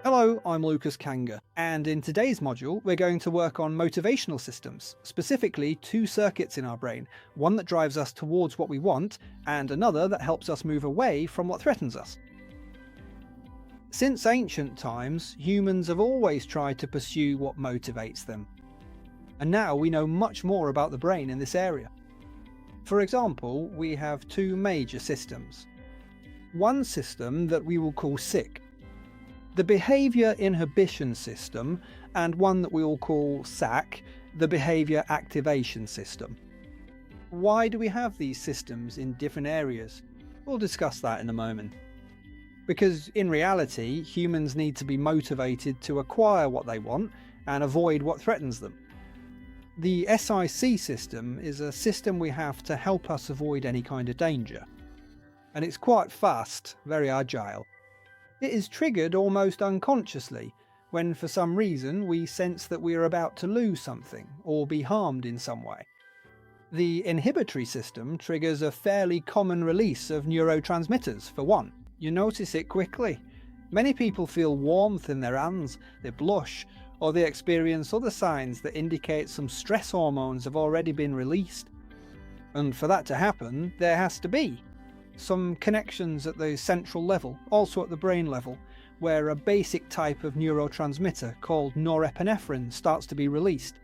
Hello, I'm Lucas Kanga, and in today's module we're going to work on motivational systems, specifically two circuits in our brain, one that drives us towards what we want, and another that helps us move away from what threatens us. Since ancient times, humans have always tried to pursue what motivates them. And now we know much more about the brain in this area. For example, we have two major systems. One system that we will call SIC, the behaviour inhibition system, and one that we will call SAC, the behaviour activation system. Why do we have these systems in different areas? We'll discuss that in a moment. Because in reality, humans need to be motivated to acquire what they want and avoid what threatens them. The SIC system is a system we have to help us avoid any kind of danger. And it's quite fast, very agile. It is triggered almost unconsciously when for some reason we sense that we are about to lose something or be harmed in some way. The inhibitory system triggers a fairly common release of neurotransmitters for one. You notice it quickly. Many people feel warmth in their hands, they blush, or they experience other signs that indicate some stress hormones have already been released. And for that to happen, there has to be some connections at the central level, also at the brain level, where a basic type of neurotransmitter called norepinephrine starts to be released.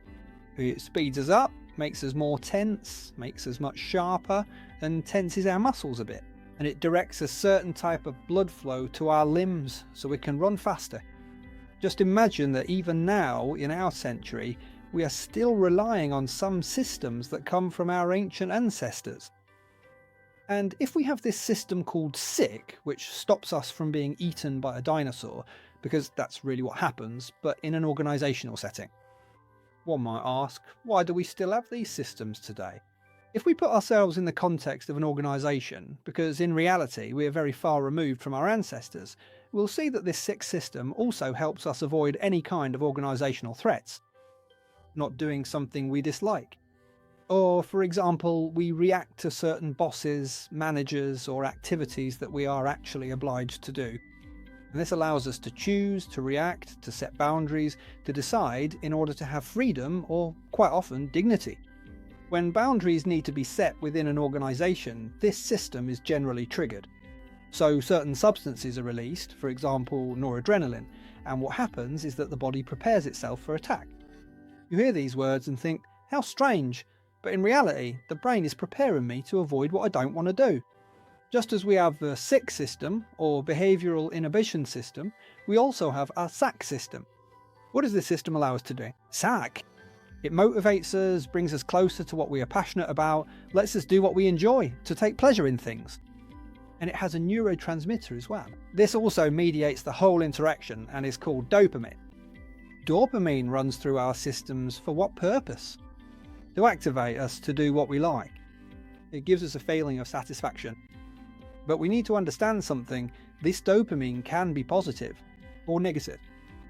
It speeds us up, makes us more tense, makes us much sharper, and tenses our muscles a bit. And it directs a certain type of blood flow to our limbs so we can run faster. Just imagine that even now, in our century, we are still relying on some systems that come from our ancient ancestors. And if we have this system called SIC, which stops us from being eaten by a dinosaur, because that's really what happens, but in an organisational setting. One might ask, why do we still have these systems today? If we put ourselves in the context of an organisation, because in reality we are very far removed from our ancestors, we'll see that this SIC system also helps us avoid any kind of organisational threats. Not doing something we dislike. Or, for example, we react to certain bosses, managers, or activities that we are actually obliged to do. And this allows us to choose, to react, to set boundaries, to decide in order to have freedom or, quite often, dignity. When boundaries need to be set within an organisation, this system is generally triggered. So certain substances are released, for example noradrenaline, and what happens is that the body prepares itself for attack. You hear these words and think, how strange, but in reality the brain is preparing me to avoid what I don't want to do. Just as we have the SIC system, or behavioural inhibition system, we also have our SAC system. What does this system allow us to do? SAC! It motivates us, brings us closer to what we are passionate about, lets us do what we enjoy, to take pleasure in things. And it has a neurotransmitter as well. This also mediates the whole interaction and is called dopamine. Dopamine runs through our systems for what purpose? To activate us to do what we like. It gives us a feeling of satisfaction. But we need to understand something. This dopamine can be positive or negative.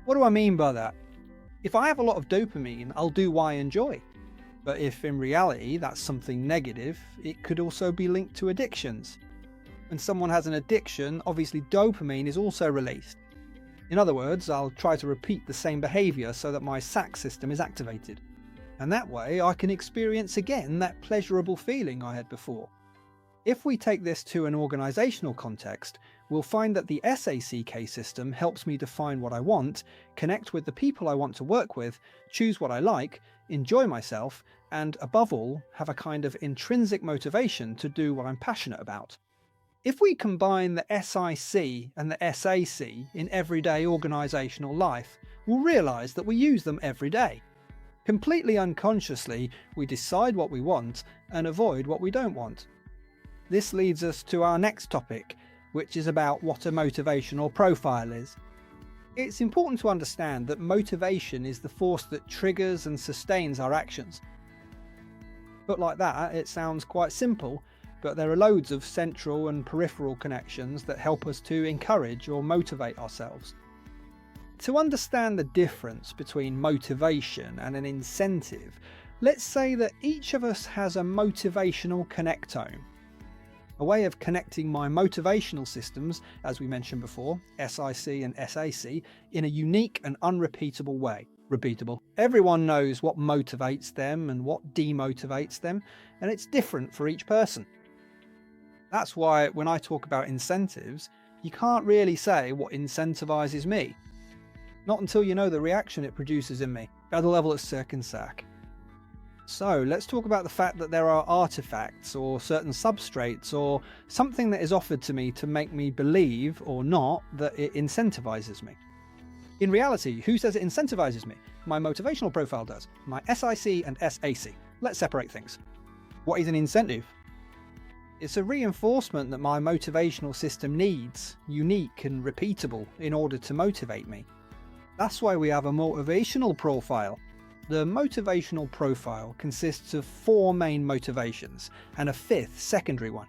What do I mean by that? If I have a lot of dopamine, I'll do what I enjoy. But if in reality that's something negative, it could also be linked to addictions. When someone has an addiction, obviously dopamine is also released. In other words, I'll try to repeat the same behaviour so that my SAC system is activated. And that way I can experience again that pleasurable feeling I had before. If we take this to an organisational context, we'll find that the SACK system helps me define what I want, connect with the people I want to work with, choose what I like, enjoy myself, and above all, have a kind of intrinsic motivation to do what I'm passionate about. If we combine the SIC and the SAC in everyday organisational life, we'll realise that we use them every day. Completely unconsciously, we decide what we want and avoid what we don't want. This leads us to our next topic, which is about what a motivational profile is. It's important to understand that motivation is the force that triggers and sustains our actions. Put like that, it sounds quite simple, but there are loads of central and peripheral connections that help us to encourage or motivate ourselves. To understand the difference between motivation and an incentive, let's say that each of us has a motivational connectome. a way of connecting my motivational systems, as we mentioned before, SIC and SAC, in a unique and unrepeatable way. Repeatable. Everyone knows what motivates them and what demotivates them, and it's different for each person. That's why when I talk about incentives, you can't really say what incentivizes me. Not until you know the reaction it produces in me, at the level of circ and sac. So let's talk about the fact that there are artifacts or certain substrates or something that is offered to me to make me believe or not that it incentivizes me. In reality, who says it incentivizes me? My motivational profile does. My SIC and SAC. Let's separate things. What is an incentive? It's a reinforcement that my motivational system needs, unique and repeatable, in order to motivate me. That's why we have a motivational profile. The motivational profile consists of 4 main motivations and a 5th secondary one.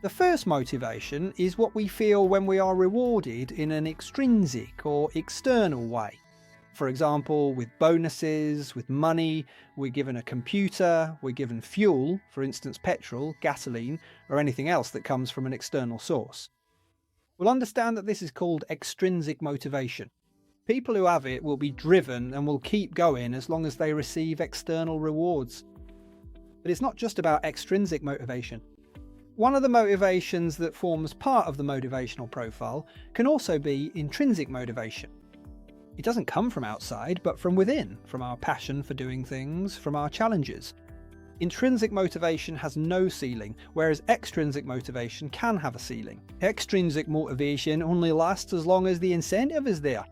The first motivation is what we feel when we are rewarded in an extrinsic or external way. For example, with bonuses, with money, we're given a computer, we're given fuel, for instance petrol, gasoline, or anything else that comes from an external source. We'll understand that this is called extrinsic motivation. People who have it will be driven and will keep going as long as they receive external rewards. But it's not just about extrinsic motivation. One of the motivations that forms part of the motivational profile can also be intrinsic motivation. It doesn't come from outside, but from within, from our passion for doing things, from our challenges. Intrinsic motivation has no ceiling, whereas extrinsic motivation can have a ceiling. Extrinsic motivation only lasts as long as the incentive is there.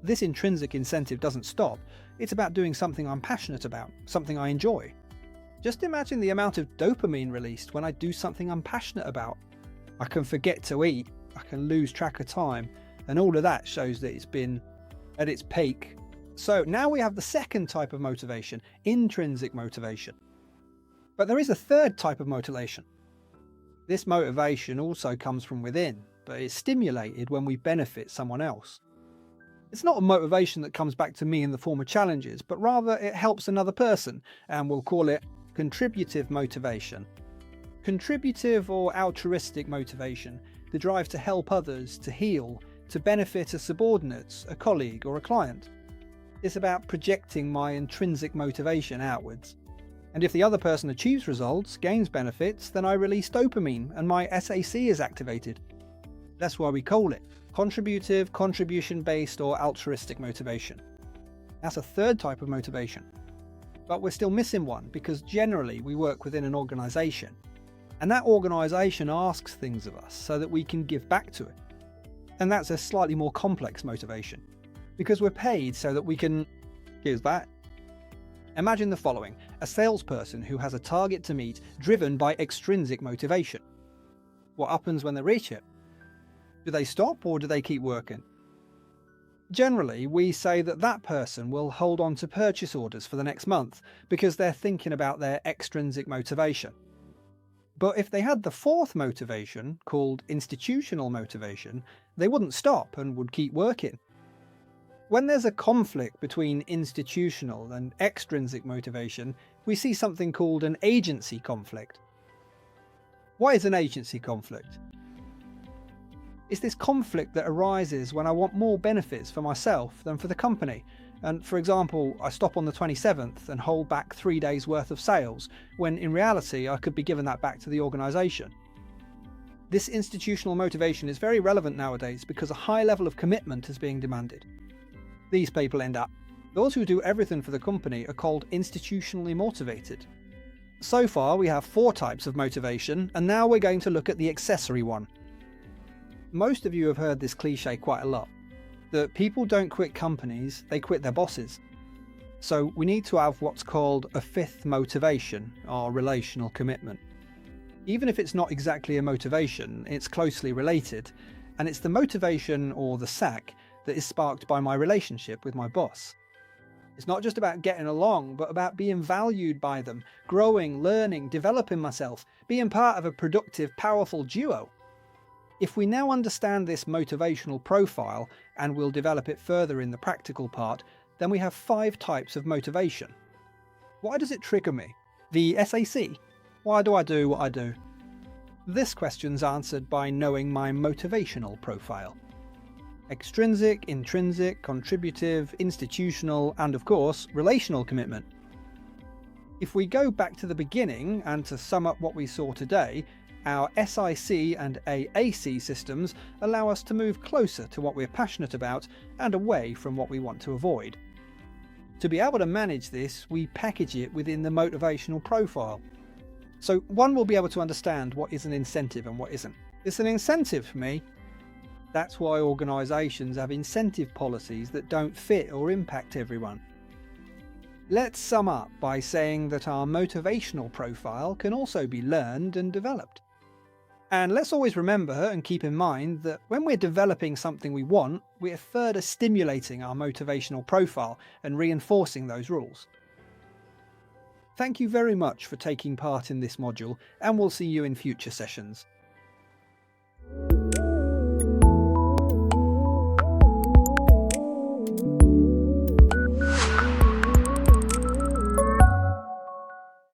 This intrinsic incentive doesn't stop. It's about doing something I'm passionate about, something I enjoy. Just imagine the amount of dopamine released when I do something I'm passionate about. I can forget to eat, I can lose track of time, and all of that shows that it's been at its peak. So now we have the second type of motivation, intrinsic motivation. But there is a third type of motivation. This motivation also comes from within, but it's stimulated when we benefit someone else. It's not a motivation that comes back to me in the form of challenges, but rather it helps another person, and we'll call it contributive motivation. Contributive or altruistic motivation, the drive to help others, to heal, to benefit a subordinate, a colleague or a client. It's about projecting my intrinsic motivation outwards. And if the other person achieves results, gains benefits, then I release dopamine and my SAC is activated. That's why we call it contributive, contribution-based or altruistic motivation. That's a third type of motivation. But we're still missing one because generally we work within an organisation. And that organisation asks things of us so that we can give back to it. And that's a slightly more complex motivation, because we're paid so that we can give back. Imagine the following: a salesperson who has a target to meet driven by extrinsic motivation. What happens when they reach it? Do they stop or do they keep working? Generally, we say that that person will hold on to purchase orders for the next month because they're thinking about their extrinsic motivation. But if they had the fourth motivation, called institutional motivation, they wouldn't stop and would keep working. When there's a conflict between institutional and extrinsic motivation, we see something called an agency conflict. What is an agency conflict? It's this conflict that arises when I want more benefits for myself than for the company. And for example, I stop on the 27th and hold back 3 days worth of sales, when in reality I could be giving that back to the organisation. This institutional motivation is very relevant nowadays because a high level of commitment is being demanded. These people end up. Those who do everything for the company are called institutionally motivated. So far we have 4 types of motivation, and now we're going to look at the accessory one. Most of you have heard this cliche quite a lot, that people don't quit companies, they quit their bosses. So we need to have what's called a 5th motivation, or relational commitment. Even if it's not exactly a motivation, it's closely related, and it's the motivation, or the SAC, that is sparked by my relationship with my boss. It's not just about getting along, but about being valued by them, growing, learning, developing myself, being part of a productive, powerful duo. If we now understand this motivational profile, and we'll develop it further in the practical part, then we have 5 types of motivation. Why does it trigger me? The SAC. Why do I do what I do? This question's answered by knowing my motivational profile. Extrinsic, intrinsic, contributive, institutional, and of course, relational commitment. If we go back to the beginning and to sum up what we saw today, our SIC and AAC systems allow us to move closer to what we're passionate about and away from what we want to avoid. To be able to manage this, we package it within the motivational profile. So one will be able to understand what is an incentive and what isn't. It's an incentive for me. That's why organisations have incentive policies that don't fit or impact everyone. Let's sum up by saying that our motivational profile can also be learned and developed. And let's always remember and keep in mind that when we're developing something we want, we're further stimulating our motivational profile and reinforcing those rules. Thank you very much for taking part in this module, and we'll see you in future sessions.